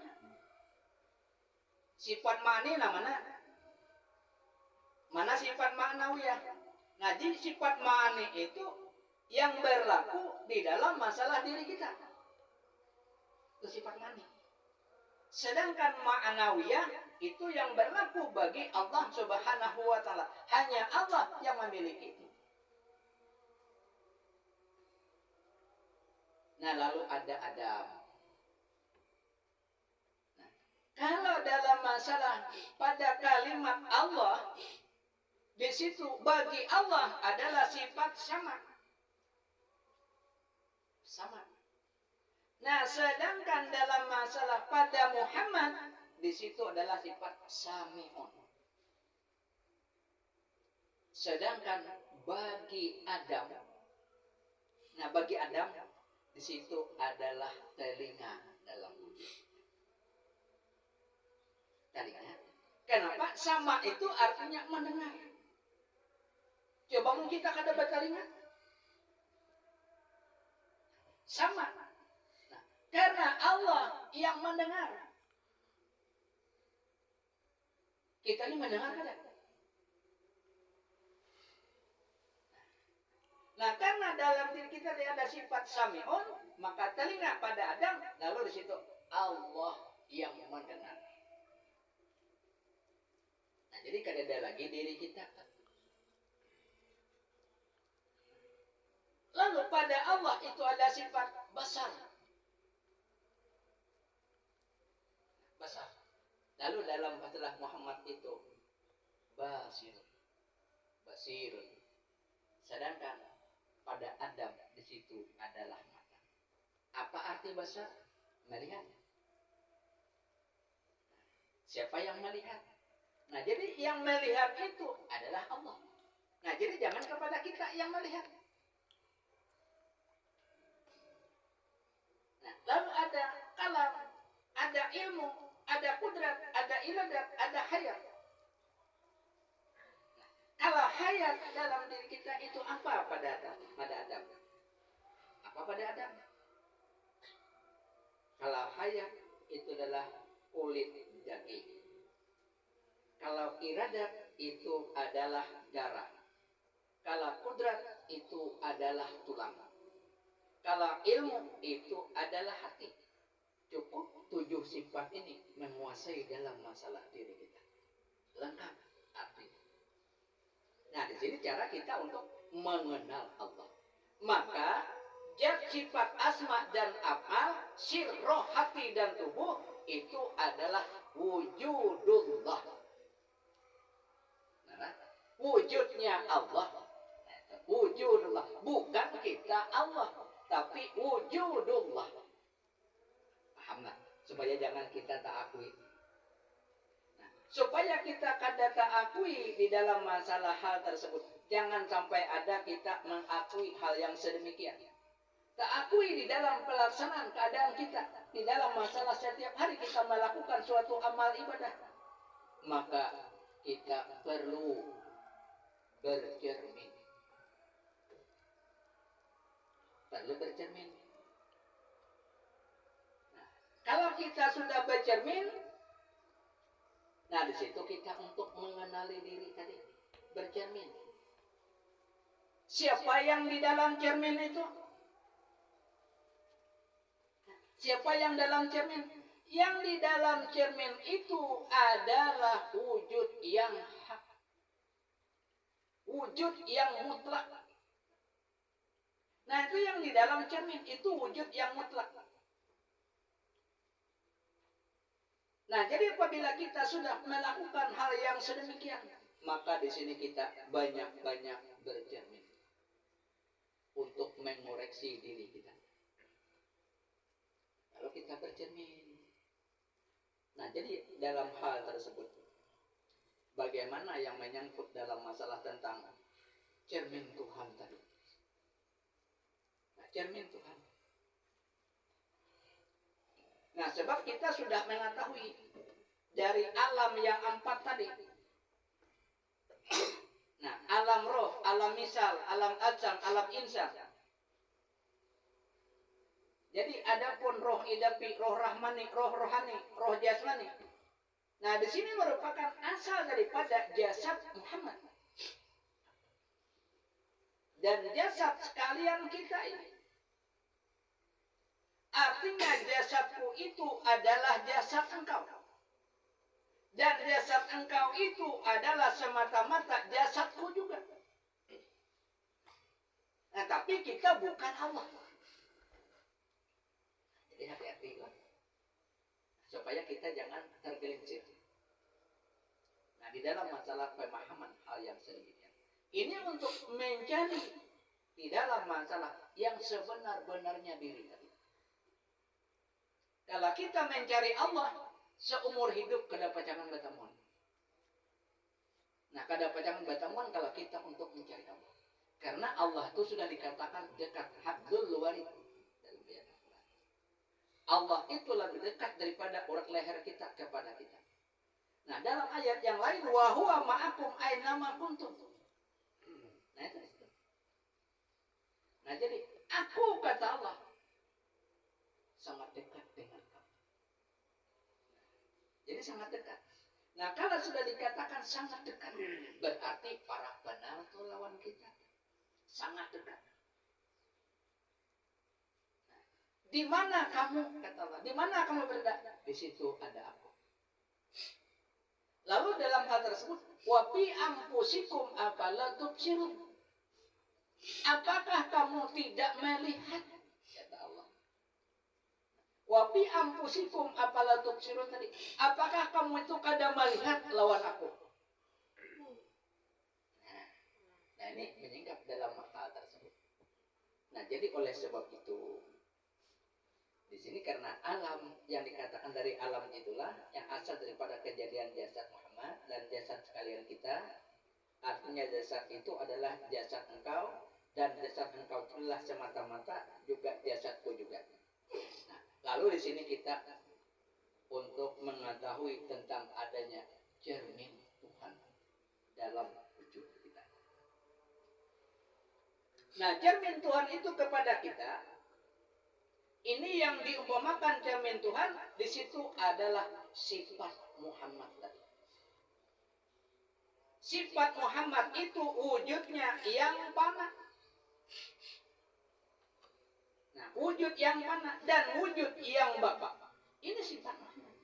Sifat ma'ani mana? Mana sifat ma'nawiyah? Nah, jadi sifat ma'ani itu yang berlaku di dalam masalah diri kita. Itu sifat ma'ani. Sedangkan ma'nawiyah itu yang berlaku bagi Allah Subhanahu wa ta'ala. Hanya Allah yang memiliki itu. Nah, lalu ada Adam. Nah, kalau dalam masalah pada kalimat Allah, di situ bagi Allah adalah sifat sama. Sama. Nah, sedangkan dalam masalah pada Muhammad, di situ adalah sifat sami'un. Sedangkan bagi Adam, nah bagi Adam di situ adalah telinga dalam wujud. Telinga. Kenapa? Sama itu artinya mendengar. Coba mungkin kita kada bertelinga. Sama. Nah, karena Allah yang mendengar. Kita ini mendengar kada? Nah, karena dalam diri kita ada sifat sami'un, maka telinga pada Adam, lalu di situ Allah yang mendengar. Nah, jadi kada ada lagi diri kita. Lalu pada Allah itu ada sifat basar. Basar. Lalu dalam istilah Muhammad itu basir. Basirun. Sedangkan pada Adam di situ adalah mata. Apa arti basar? Melihat. Siapa yang melihat? Nah, jadi yang melihat itu adalah Allah. Nah, jadi jangan kepada kita yang melihat. Nah, lalu ada kalam, ada ilmu, ada kudrat, ada iradat, ada hayat. Kalau hayat dalam diri kita itu apa pada Adam? Apa pada Adam? Kalau hayat itu adalah kulit daging. Kalau iradat itu adalah darah. Kalau kudrat itu adalah tulang. Kalau ilmu itu adalah hati. Cukup 7 sifat ini menguasai dalam masalah diri kita. Lengkap artinya. Nah, di sini cara kita untuk mengenal Allah. Maka zat, sifat, asma dan af'al, sir, roh, hati dan tubuh itu adalah wujudullah. Nah, wujudnya Allah, wujudullah, bukan kita Allah, tapi wujudullah. Paham nggak? Supaya jangan kita tak akui. Nah, supaya kita kada tak akui di dalam masalah hal tersebut, jangan sampai ada kita mengakui hal yang sedemikian. Tak akui di dalam pelaksanaan keadaan kita, di dalam masalah setiap hari kita melakukan suatu amal ibadah, maka kita perlu bercermin. Perlu bercermin. Nah, kalau kita sudah bercermin, nah di situ kita untuk mengenali diri tadi, bercermin. Siapa yang di dalam cermin itu? Siapa yang dalam cermin? Yang di dalam cermin itu adalah wujud yang hak. Wujud yang mutlak. Nah itu yang di dalam cermin itu wujud yang mutlak. Nah jadi apabila kita sudah melakukan hal yang sedemikian, maka di sini kita banyak-banyak bercermin untuk mengoreksi diri kita. Kalau kita bercermin, nah jadi dalam hal tersebut, bagaimana yang menyangkut dalam masalah tentang cermin Tuhan tadi? Nah, cermin Tuhan. Nah, sebab kita sudah mengetahui dari alam yang 4 tadi. Nah, alam roh, alam misal, alam ajam, alam insan. Jadi adapun roh idapi, roh rahmani, roh rohani, roh jasmani. Nah, di sini merupakan asal daripada jasad Muhammad. Dan jasad sekalian kita ini. Artinya jasadku itu adalah jasad engkau. Dan jasad engkau itu adalah semata-mata jasadku juga. Nah, tapi kita bukan Allah. Jadi hati-hati lah. Supaya kita jangan tergelincir. Nah, di dalam masalah pemahaman hal yang sedemikian. Ini untuk mencari di dalam masalah yang sebenar-benarnya diri tadi. Kalau kita mencari Allah, seumur hidup kada pacangan batamuan. Nah, kada pacangan batamuan kalau kita untuk mencari Allah. Karena Allah itu sudah dikatakan dekat, hablul warid. Allah itu lebih dekat daripada urat leher kita kepada kita. Nah, dalam ayat yang lain, wa huwa ma'akum aina ma kuntum. Nah, itu. Nah, jadi aku kata Allah sangat dekat dengan kamu. Jadi sangat dekat. Nah, kalau sudah dikatakan sangat dekat, berarti para benar itu lawan kita. Sangat dekat. Di mana kamu, kata Allah, di mana kamu berada? Di situ ada aku. Lalu dalam hal tersebut, wa fi anfusikum afala tubsirun. Apakah kamu tidak melihat? Kata Allah. Wa fi anfusikum afala tubsirun tadi. Apakah kamu itu kada melihat lawan aku? Nah, ini menyingkap dalam hal tersebut. Nah, jadi oleh sebab itu, di sini karena alam yang dikatakan dari alam itulah yang asal daripada kejadian jasad Muhammad dan jasad sekalian kita. Artinya jasad itu adalah jasad engkau dan jasad engkau itulah semata-mata juga jasadku juga. Nah, lalu di sini kita untuk mengetahui tentang adanya cermin Tuhan dalam wujud kita. Nah, cermin Tuhan itu kepada kita. Ini yang diumpamakan cermin Tuhan di situ adalah sifat Muhammad tadi. Sifat Muhammad itu wujudnya yang fana. Nah, wujud yang fana dan wujud yang bapa. Ini sifat Muhammad.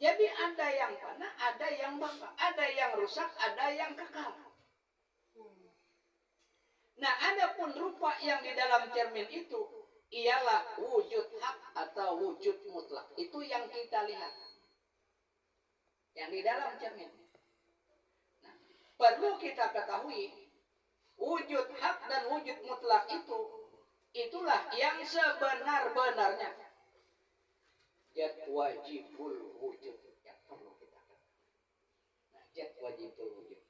Jadi ada yang fana, ada yang bapa, ada yang rusak, ada yang kekal. Nah, adapun rupa yang di dalam cermin itu ialah wujud hak atau wujud mutlak. Itu yang kita lihat. yang di dalam cermin. Nah, perlu kita ketahui wujud hak dan wujud mutlak itulah yang sebenar-benarnya zat wajibul wujud yang perlu kita ketahui. Nah, zat wajibul wujud.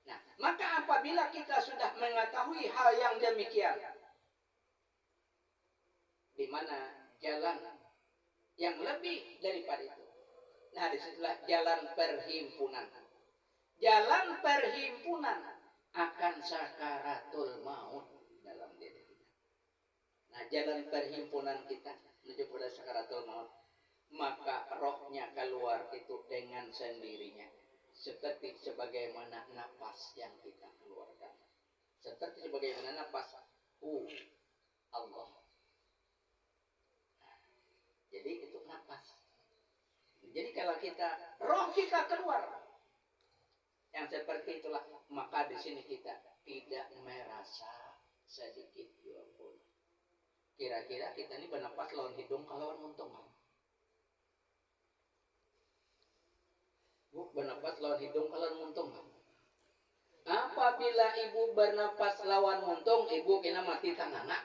Nah, maka apabila kita sudah mengetahui hal yang demikian, di mana jalan yang lebih daripada itu. Nah, disitulah jalan perhimpunan. Jalan perhimpunan akan sakaratul maut dalam diri kita. Nah, jalan perhimpunan kita menuju pada sakaratul maut, maka rohnya keluar itu dengan sendirinya. Seperti sebagaimana napas yang kita keluarkan. Seperti sebagaimana napas Allah. Jadi itu napas. Jadi kalau roh kita keluar, yang seperti itulah, maka di sini kita tidak merasa sedikit juga pun. Kira-kira kita ini bernapas lawan hidung kalau muntung. Bu, bernapas lawan hidung kalau muntung. Apabila ibu bernapas lawan muntung, ibu kena mati tanganak.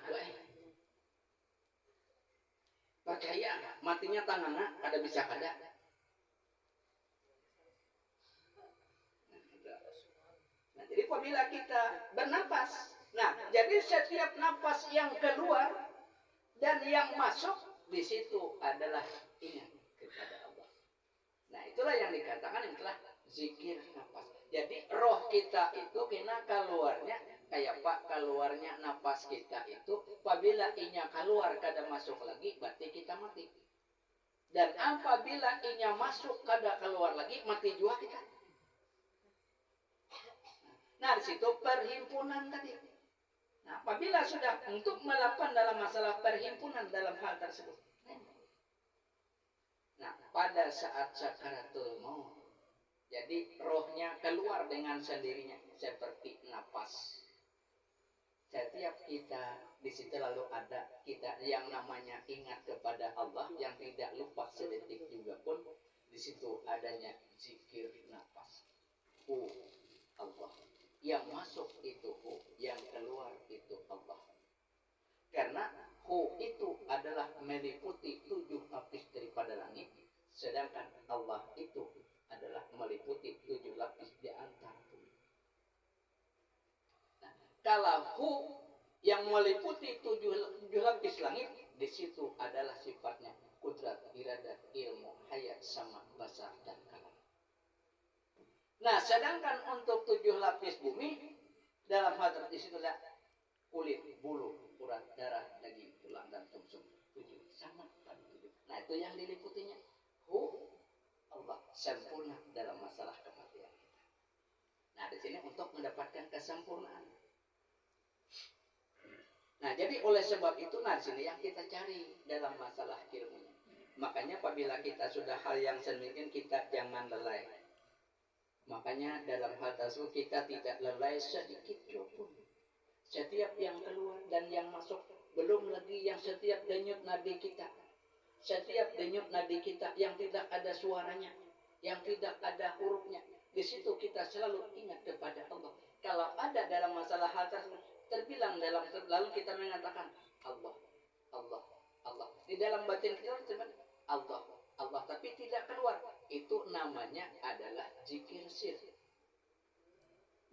Percaya matinya tanganak ada bisa kada. Nah, jadi apabila kita bernapas, nah jadi setiap napas yang keluar dan yang masuk di situ adalah ingat kepada Allah. Nah, itulah yang dikatakan yang telah zikir napas. Jadi roh kita itu kena keluarnya kayak Pak keluarnya napas kita itu apabila inya keluar kada masuk lagi berarti kita mati. Dan apabila inya masuk kada keluar lagi mati juga kita. Nah, di situ perhimpunan tadi. Nah, apabila sudah untuk melakukan dalam masalah perhimpunan dalam hal tersebut. Nah, pada saat sakaratul maut, jadi rohnya keluar dengan sendirinya seperti napas. Setiap kita di situ lalu ada kita yang namanya ingat kepada Allah yang tidak lupa sedetik juga pun di situ adanya zikir napas. Allah. Yang masuk itu yang keluar itu Allah. Karena itu adalah meliputi 7 lapis daripada langit, sedangkan Allah itu adalah meliputi 7 lapis di antara bumi. Nah, kalau yang meliputi 7 lapis langit, di situ adalah sifatnya kudrat, iradat, ilmu, hayat, sama, basar, dan kalam. Nah, sedangkan untuk 7 lapis bumi, dalam hal di situ ada kulit, bulu, urat, darah, daging, tulang, dan sumsum. 7 sama pada 7. Nah, itu yang diliputinya. Allah sempurna dalam masalah kematian kita. Nah, di sini untuk mendapatkan kesempurnaan. Nah, jadi oleh sebab itu, nah di sini yang kita cari dalam masalah ilmunya. Makanya apabila kita sudah hal yang sedemikian, kita jangan lelai. Makanya dalam hal tersebut kita tidak lelai sedikit pun. Setiap yang keluar dan yang masuk, belum lagi yang setiap denyut nadi kita. Setiap denyut nadi kita yang tidak ada suaranya, yang tidak ada hurufnya. Di situ kita selalu ingat kepada Allah. Kalau ada dalam masalah hal tersebut, terbilang dalam lalu kita mengatakan Allah, Allah, Allah. Di dalam batin kita Allah, Allah, tapi tidak keluar. Itu namanya adalah zikir sir.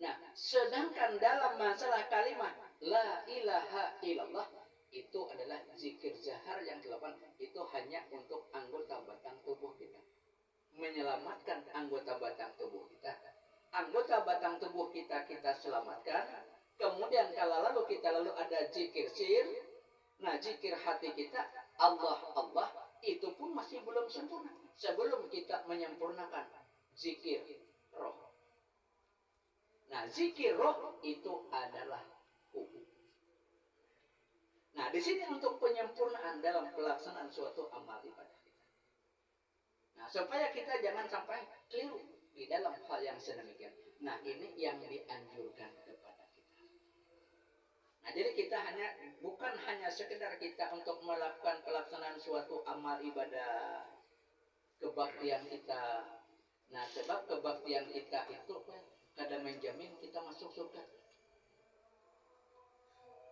Nah, sedangkan dalam masalah kalimat la ilaha illallah itu adalah zikir zahar yang dilakukan itu hanya untuk anggota batang tubuh kita. Menyelamatkan anggota batang tubuh kita. Anggota batang tubuh kita selamatkan. Kemudian kalau lalu kita lalu ada zikir sir. Nah, zikir hati kita Allah, Allah itu pun masih belum sempurna. Sebelum kita menyempurnakan zikir roh. Nah, zikir roh itu adalah hukum. Nah, di sini untuk penyempurnaan dalam pelaksanaan suatu amal ibadah kita. Nah, supaya kita jangan sampai keliru di dalam hal yang sedemikian. Nah, ini yang dianjurkan kepada kita. Nah, jadi kita bukan hanya sekedar kita untuk melakukan pelaksanaan suatu amal ibadah kebaktian kita Nah, sebab kebaktian kita itu kada menjamin kita masuk surga.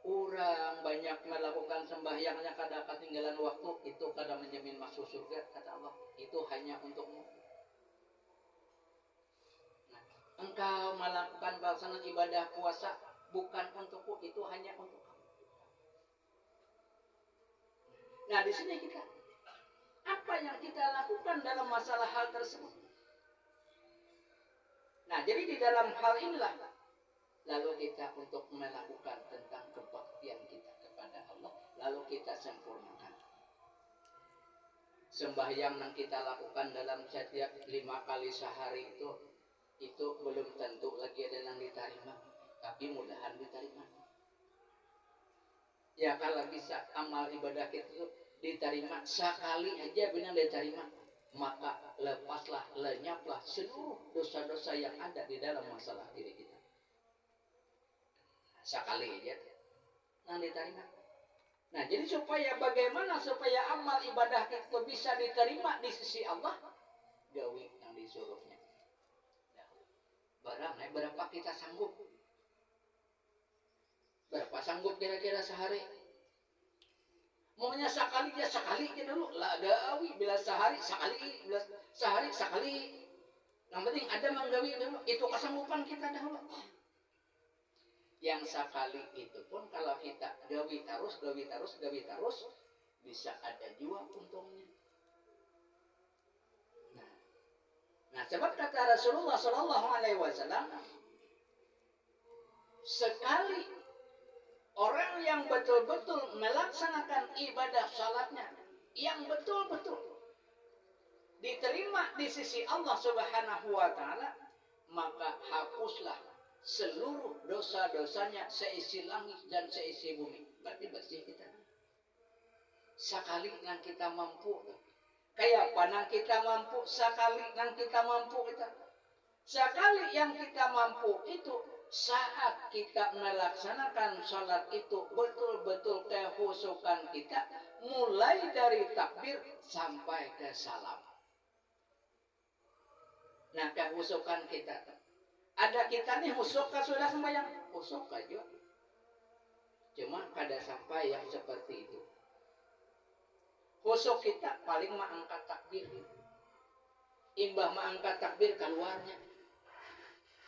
Orang banyak melakukan sembahyangnya kada ketinggalan waktu, itu kada menjamin masuk surga, kata Allah. Itu hanya untukmu. Nah, engkau melakukan pelaksanaan ibadah puasa bukan untukku, itu hanya untuk kamu. Nah, di sini kita apa yang kita lakukan dalam masalah hal tersebut. Nah, jadi di dalam hal inilah lalu kita untuk melakukan tentang kebaktian kita kepada Allah, lalu kita sempurnakan. Sembahyang yang kita lakukan dalam setiap 5 kali sehari itu belum tentu lagi ada yang diterima, tapi mudahan diterima. Ya kalau bisa amal ibadah kita itu diterima sekali aja benar diterima, maka lepaslah, lenyaplah seluruh dosa-dosa yang ada di dalam masalah diri kita. Sekali aja yang diterima. Nah, jadi bagaimana supaya amal ibadah kita bisa diterima di sisi Allah? Gawi yang disuruhnya. Berapa kita sanggup? Berapa sanggup kira-kira sehari? Maunya sekali ya sekali aja dulu. Lah gawi bila sehari sekali, bila sehari sekali. Yang penting ada menggawi dulu. Itu kesanggupan kita dahulu. Yang sekali itu pun kalau kita gawi terus, bisa ada juga untungnya. Nah, sebab kata Rasulullah SAW, sekali orang yang betul-betul melaksanakan ibadah salatnya yang betul-betul diterima di sisi Allah Subhanahu wa taala, maka hapuslah seluruh dosa-dosanya seisi langit dan seisi bumi. Berarti bersih kita. Sekali yang kita mampu. Kayak panang kita mampu, sekali yang kita mampu kita. Sekali yang kita mampu itu saat kita melaksanakan salat itu betul-betul kehusukan kita mulai dari takbir sampai ke salam. Nah, kehusukan kita ada kita nih husuk sudah sembahyang, husuk aja. Cuma kada sampai yang seperti itu. Husuk kita paling mengangkat takbir. Imbah mengangkat takbir keluarnya.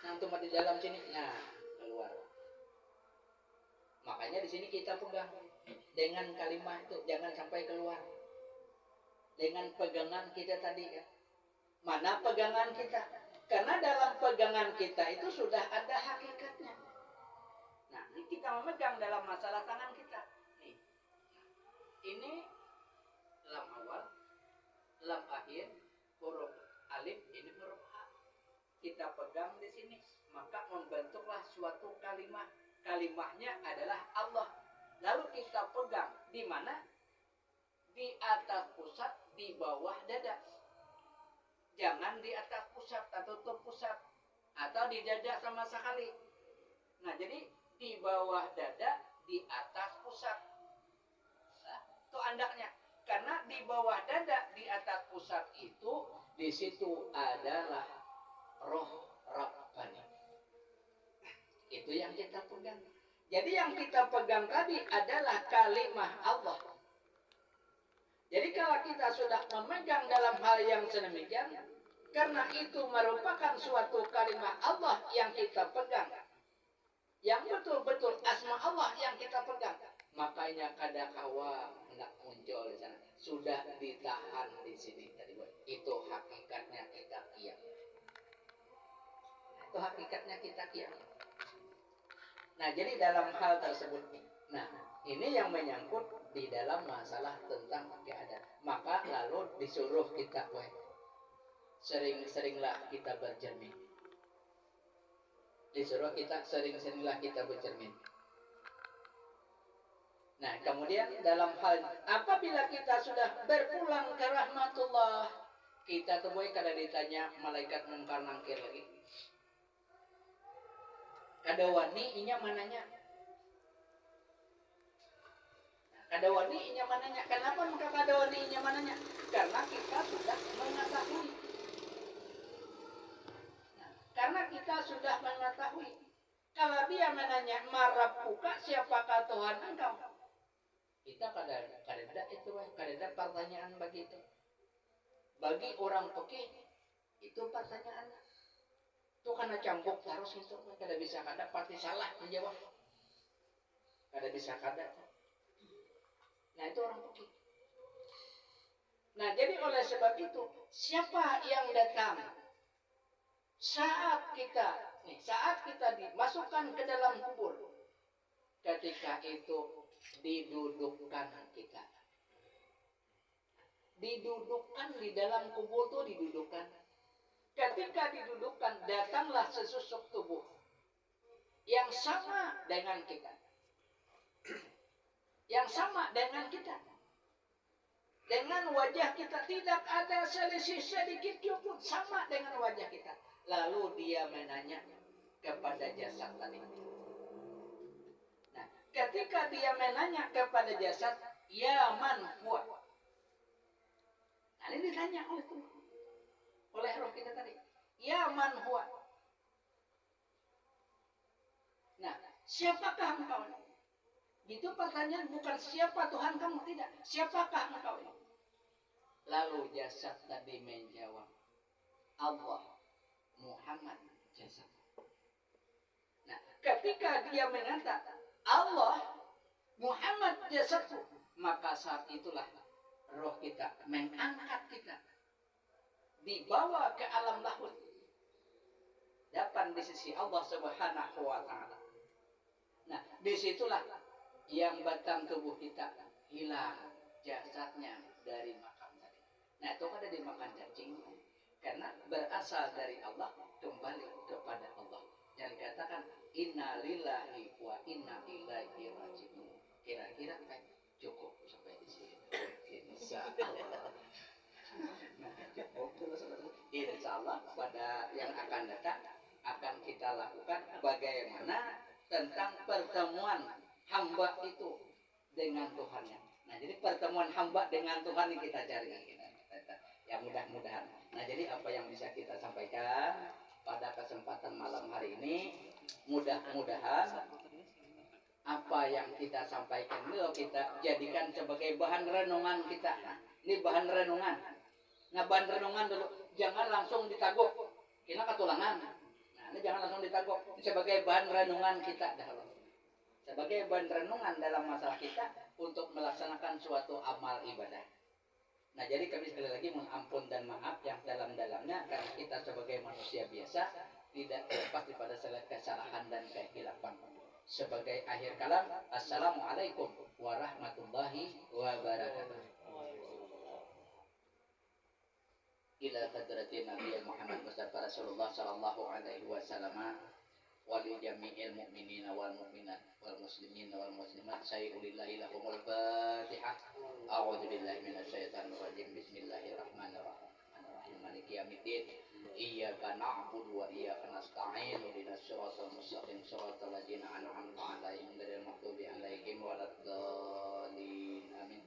Nah, cuma di dalam sini, nah keluar. Makanya di sini kita pegang dengan kalimat itu jangan sampai keluar. Dengan pegangan kita tadi kan. Mana pegangan kita? Karena dalam pegangan kita itu sudah ada hakikatnya. Nah, ini kita memegang dalam masalah tangan kita. Nih. Ini lam awal, lam akhir, huruf alif, ini huruf A. Kita pegang di sini, maka membentuklah suatu kalimat. Kalimatnya adalah Allah. Lalu kita pegang di mana? Di atas pusat, di bawah dada. Jangan di atas pusat atau tutup pusat atau di dada sama sekali. Nah, jadi di bawah dada, di atas pusat. Nah, itu andaknya. Karena di bawah dada, di atas pusat itu, di situ adalah roh Rabbani. Itu yang kita pegang. Jadi yang kita pegang tadi adalah kalimah Allah. Jadi kalau kita sudah memegang dalam hal yang sedemikian, karena itu merupakan suatu kalimat Allah yang kita pegang, yang betul-betul asma Allah yang kita pegang, makanya kada kawa hendak muncul di sana, sudah ditahan di sini tadi. Itu hakikatnya kita kiam. Itu hakikatnya kita kiam. Nah, jadi dalam hal tersebut, nah ini yang menyangkut di dalam masalah tentang keadaan. Maka lalu disuruh kita sering-seringlah kita bercermin. Disuruh kita sering-seringlah kita bercermin. Nah, kemudian dalam hal apabila kita sudah berpulang ke rahmatullah, kita temui kada ditanya malaikat mungkar nangkir lagi. Kada wani inya mananya. Kada wani inya mananya. Kenapa maka kada wani inya mananya? Karena kita sudah mengetahui. kita sudah mengetahui. Kalau dia menanya Rabbuka, siapakah Tuhan engkau? Kita kadang-kadang itu kadang pertanyaan begitu. Bagi orang pekih itu pertanyaan. Itu karena campur terus itu, kada bisa kada pasti salah menjawab. Kada bisa kada. Nah itu orang pekih. Nah jadi oleh sebab itu, siapa yang datang saat kita dimasukkan ke dalam kubur, ketika itu didudukkan kita. Didudukkan di dalam kubur itu didudukkan. Ketika didudukkan, datanglah sesusuk tubuh yang sama dengan kita. Yang sama dengan kita. Dengan wajah kita tidak ada selisih sedikit pun, sama dengan wajah kita. Lalu dia menanya kepada jasad tadi. Nah, ketika dia menanya kepada jasad, ya man huwa. Nah, ini ditanya oleh roh kita tadi. Ya man huwa. Nah, siapakah engkau? Itu pertanyaan bukan siapa Tuhan kamu, tidak. Siapakah engkau ini? Lalu jasad tadi menjawab, Allah, Muhammad jasad. Nah, ketika dia mengatakan Allah, Muhammad jasadku, maka saat itulah roh kita mengangkat kita, dibawa ke alam lahut, dapat di sisi Allah Subhanahu wa Ta'ala. Nah, disitulah yang batang tubuh kita hilang jasadnya dari makam tadi. Nah, itu ada dimakan cacing karena berasal dari Allah kembali kepada Allah. Yang dikatakan inna lillahi wa inna ilaihi raji'un. Kira-kira kan cukup sampai di sini. Insyaallah. Insyaallah pada yang akan datang akan kita lakukan bagaimana tentang pertemuan hamba itu dengan Tuhannya. Nah, jadi pertemuan hamba dengan Tuhan yang kita cari. Ya mudah-mudahan. Nah, jadi apa yang bisa kita sampaikan pada kesempatan malam hari ini, mudah-mudahan apa yang kita sampaikan itu kita jadikan sebagai bahan renungan kita. Nah, ini bahan renungan. Nah, bahan renungan dulu, jangan langsung ditaguk. Kita ketulangan. Nah, ini jangan langsung ditaguk. Sebagai bahan renungan kita dahulu. Sebagai bahan renungan dalam masalah kita untuk melaksanakan suatu amal ibadah. Nah, jadi kami sekali lagi mohon ampun dan maaf yang dalam-dalamnya karena kita sebagai manusia biasa tidak lepas daripada segala kesalahan dan kekhilafan. Sebagai akhir kalam, assalamualaikum warahmatullahi wabarakatuh. Ila hadratin Nabi Muhammad Mustafa Rasulullah sallallahu alaihi wasallam wa li jami'il mu'minina wal mu'minat wal muslimina wal muslimat sayyulillahi lahumul fatihah. A'udzu billahi minasy syaithanir rajim. Bismillahirrahmanirrahim. Maliki yaumiddin. Iyyaka na'budu wa iyyaka nasta'in. Ihdinas siratal mustaqim siratal ladzina an'amta 'alaihim ghairil maghdubi 'alaihim waladdallin. Amin.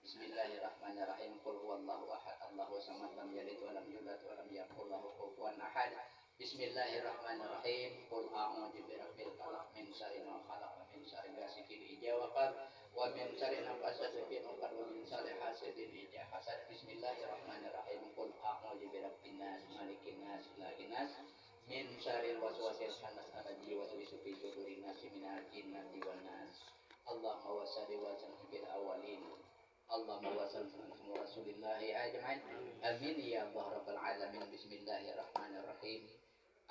Bismillahirrahmanirrahim. Qul huwallahu ahad, Allahu samad, lam yalid wa lam yulad wa lam yakul lahu kufuwan ahad. Bismillahirrahmanirrahim. Qul a'udzu birabbil falaq min syarri ma khalaq wa min syarri ghasiqin idza waqab wa min syarri nafasatin fil 'uqad wa min syarri hasidin idza hasad. Bismillahirrahmanirrahim. Qul a'udzu birabbin nas, malikin nas, ilahin nas, min syarril waswasil khannas alladzi yuwaswisu fi sudurin nas minal jinnati wan nas. Allahumma shalli wa sallim bil awwalin. Allahumma salli ala Rasulillahi ajma'in. Amin ya rabbal alamin. Bismillahirrahmanirrahim.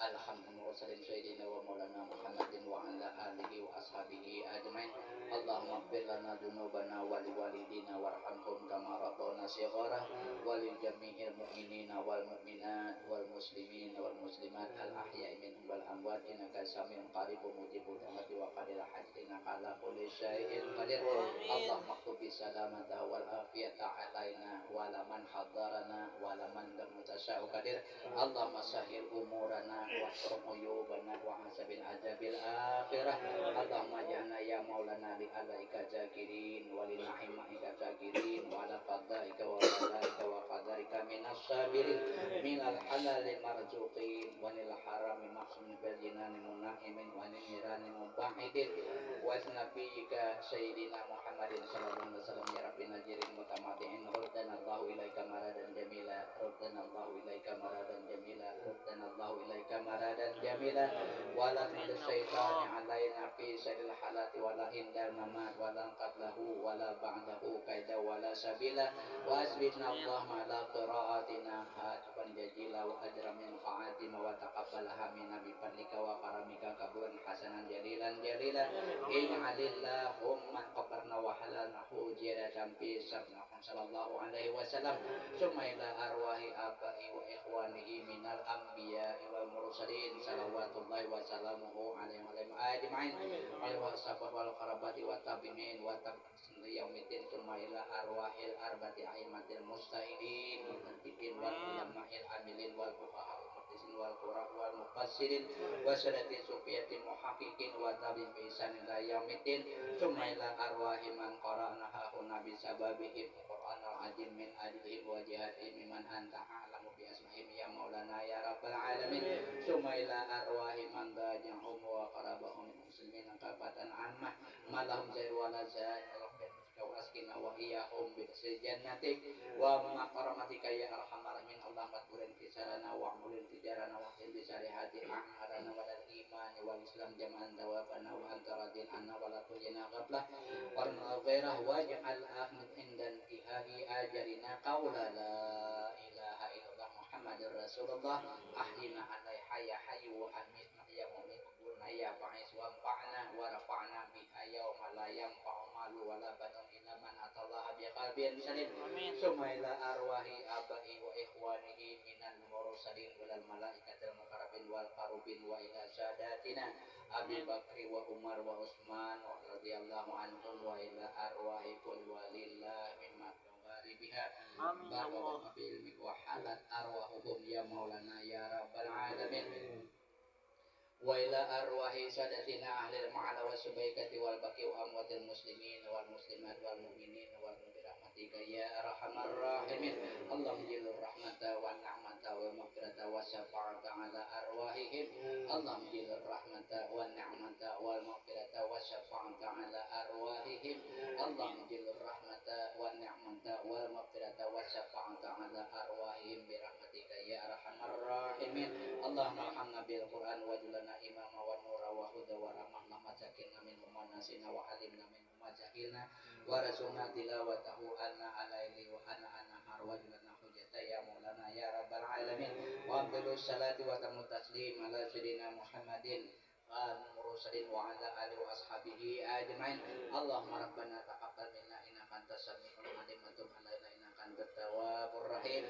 Alhamdulillah sayyidina wa maulana Muhammadin wa ala alihi wa ashabihi ajma'in. Allahumma ighfir lana dzunubana wa liwalidina warhamhum kama rabbawna shighara wa lil jami'il mu'minina wal mu'minat wal muslimin wal muslimat al ahya'i minhum wal amwat innaka samiun qaribun mujibud da'wati wa qadil hajjina ala kulli syai'in qadir. Allahumma qubbi salamata wal afiyata alaina wa laman hadarana wa laman lam tasa'u qadir. Allahumma sahhil umurana wa uyubana wa hasabil azabil akhirah. Allahumma ja'alna ya maulana li alaika zakirin wa li na'imika zakirin wa ala qadaika wa qadaika wa qadarika minas sabirin minal halali marzuqin wa nil harami maqsumin bil jinani muna'imin wa nil nirani mubahidin wa nabiyika sayyidina Muhammadin sallallahu alaihi wasallam ya rabbi najirin mutamati'in raddana Allahu ilaika maradan jamila raddana Allahu ilaika maradan jamila raddana Allahu ilaika maradan jamila wa la min syaitani alaina fi sadil halati wa la indal mamat wa la qablahu wa la ba'dahu kaida wa la sabila wa asbitna Allah ma'ala qira'atina hataban jajila wa ajra min qa'atina wa taqabbalaha minna bi fadlika wa karamika kabulan hasanan jalilan jalilan Innalillahumma qabarna wa halana hujira jambi sabna sallallahu alaihi wasallam summa ila arwahi abai wa ikhwanihi minal anbiya wal mursalin salawatullahi wa salamuhu alaihim ajma'in wa sahabat wal qarabati wa tabi'in wa yaumiddin summa ila arwahil arbati aimatil mustahidin wal muqaddimin wal ulama'il amilin wal fuqaha wal qurra wal mufassirin wa sadati sufiyatin muhaqqiqin wa tabi'in bi ihsan ila yaumiddin summa ila arwahi man qara'naha nabi sababihim qur'anal azim min ajlihim wa jihadihim man anta a'lamu bi asma'ihim ya maulana ya rabbal alamin summa ila arwahi man dajahum wa qarabahum muslimin kafatan ammah malahum zair wa la zair waskina wa iyahum bi jannatik wa makaramatika ya arhamar rahimin Allah matburin kisarana wa amulin tijarana wa hilbi syarihati a'marana wa dal iman wal islam jama'an dawabana wa antaradin anna wa la tuyina qablah warna ghairah waj'al ahmad indan tihahi ajarina qawla la ilaha illallah muhammadur rasulullah ahlina alaiha ya hayyu wa amitna ya mu'min kubulna ya ba'is wa fa'na wa rafa'na biha yawma la yanfa'u malu wa la banun illa man atallaha biqalbin salim summa ila arwahi abai wa ikhwanihi minal mursalin wal malaikatil muqarrabin wal qarubin wa ila sadatina Abi Bakri wa Umar wa Utsman radhiyallahu anhum wa ila arwahi kulli walillah mimma biha baraka bil wa halat arwahuhum ya maulana ya rabbal alamin wa ila arwahi sadatina ahlil ma'ala wa subaikati wal baqi wa amwatil muslimin wal muslimat wal mu'minin wal birahmatika ya arhamar rahimin Allahumma jilur rahmata wa ni'mata wa maghfirata wa syafa'ata ala arwahihim Allahumma jilur rahmata wa ni'mata wal maghfirata wa syafa'ata ala arwahihim Allahumma jilur rahmata wa ni'mata wal maghfirata wa syafa'ata ala arwahihim birahmatika ya arhamar rahimin Allahumma arhamna bil Qur'an wa julana imama wa nura wa huda wa rahmah masakinna minhum wa nasina wa alimna minhum wa jahilna wa rasulna tilawatahu anna alaili wa anna nahar wa julana hujata ya maulana ya rabbal alamin wa abdulus salati wa tamu taslim ala sayyidina Muhammadin al-mursalin wa ala alihi wa ashabihi ajma'in Allahumma rabbana taqabbal minna innaka antas samiul alim wa tub alaina innaka antat tawwabur rahim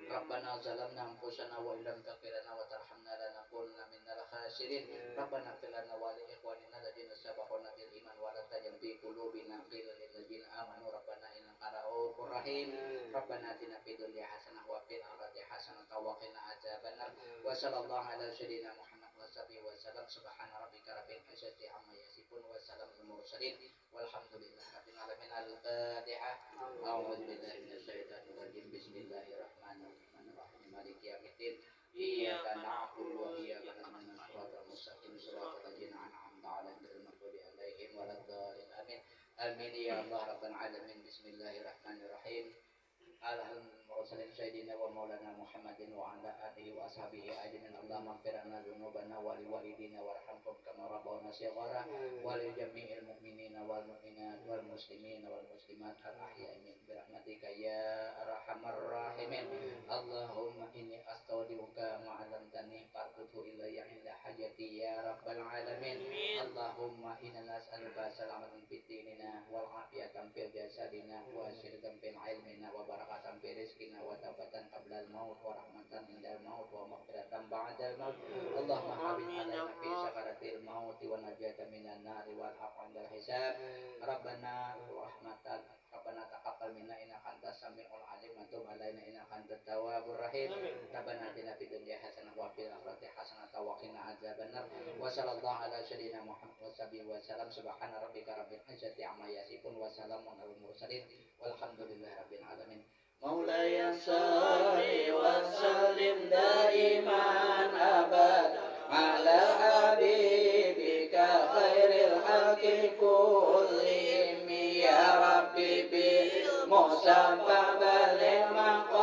Rabbana zalamna anfusana wa illam taghfir lana wa tarhamna lanakunanna minal khasirin Rabbana ighfir lana wa li ikhwanina alladziina sabaquna bil iman wa la tajal fi qulubina ghillan lil ladziina amanu Rabbana innaka ra'ufur rahim Rabbana atina fid dunya hasanah wa fil akhirati hasanah wa qina adzabannar wa sallallahu ala sayyidina Muhammad wa sahbihi wa sallam subhana rabbika rabbil izzati amma yasifun wa salamun mursalin walhamdulillahi rabbil alamin al-fatihah a'udzu billahi minasy syaithanir rajim bismillahirrahmanirrahim maliki yaumiddin iyyaka na'budu wa iyyaka nasta'in shiratal mustaqim shiratal ladzina an'amta 'alaihim ghairil maghdubi 'alaihim waladdallin amin amin ya Allah rabbal alamin bismillahirrahmanirrahim Alhamdulillah sayyidina wa maulana Muhammadin wa ala alihi wa ashabihi ajmain Allahumma ighfir lana dzunubana wa liwalidina warhamhum kama rabbawna shighara wa li jami'il mu'minina wal mu'minat wal muslimina wal muslimat al ahya'i min birahmatika ya arhamar rahimin Allahumma inni astaudiuka ma 'allamtani fa'tubu ilayya inda hajati ya rabbal alamin Allahumma inna nas'aluka salamatan fid dinina wal afiyatan fil jasadina wa syirkan fil ilmina wa barakatan fi rizqina wa tawbatan qabla al-maut wa rahmatan indal maut wa maghfiratan ba'da al-maut Allahumma habib alaina fi sakaratil maut wa najatan minan nari wal aqwandal hisab Rabbana rahmatan Rabbana taqabbal minna innaka antas samiul alim wa tub alaina innaka antat tawwabur rahim Rabbana atina fid dunya hasanah wa fil akhirati hasanah wa qina adzabannar wa sallallahu ala sayyidina Muhammad wa sahbihi wa sallam subhana rabbika rabbil izzati amma yasifun wa salamun alal mursalin walhamdulillahi rabbil alamin مولاي صل وسلم دائما أبدا على حبيبك خير الخلق كلهم يا ربي بالمصطفى بلغ مقام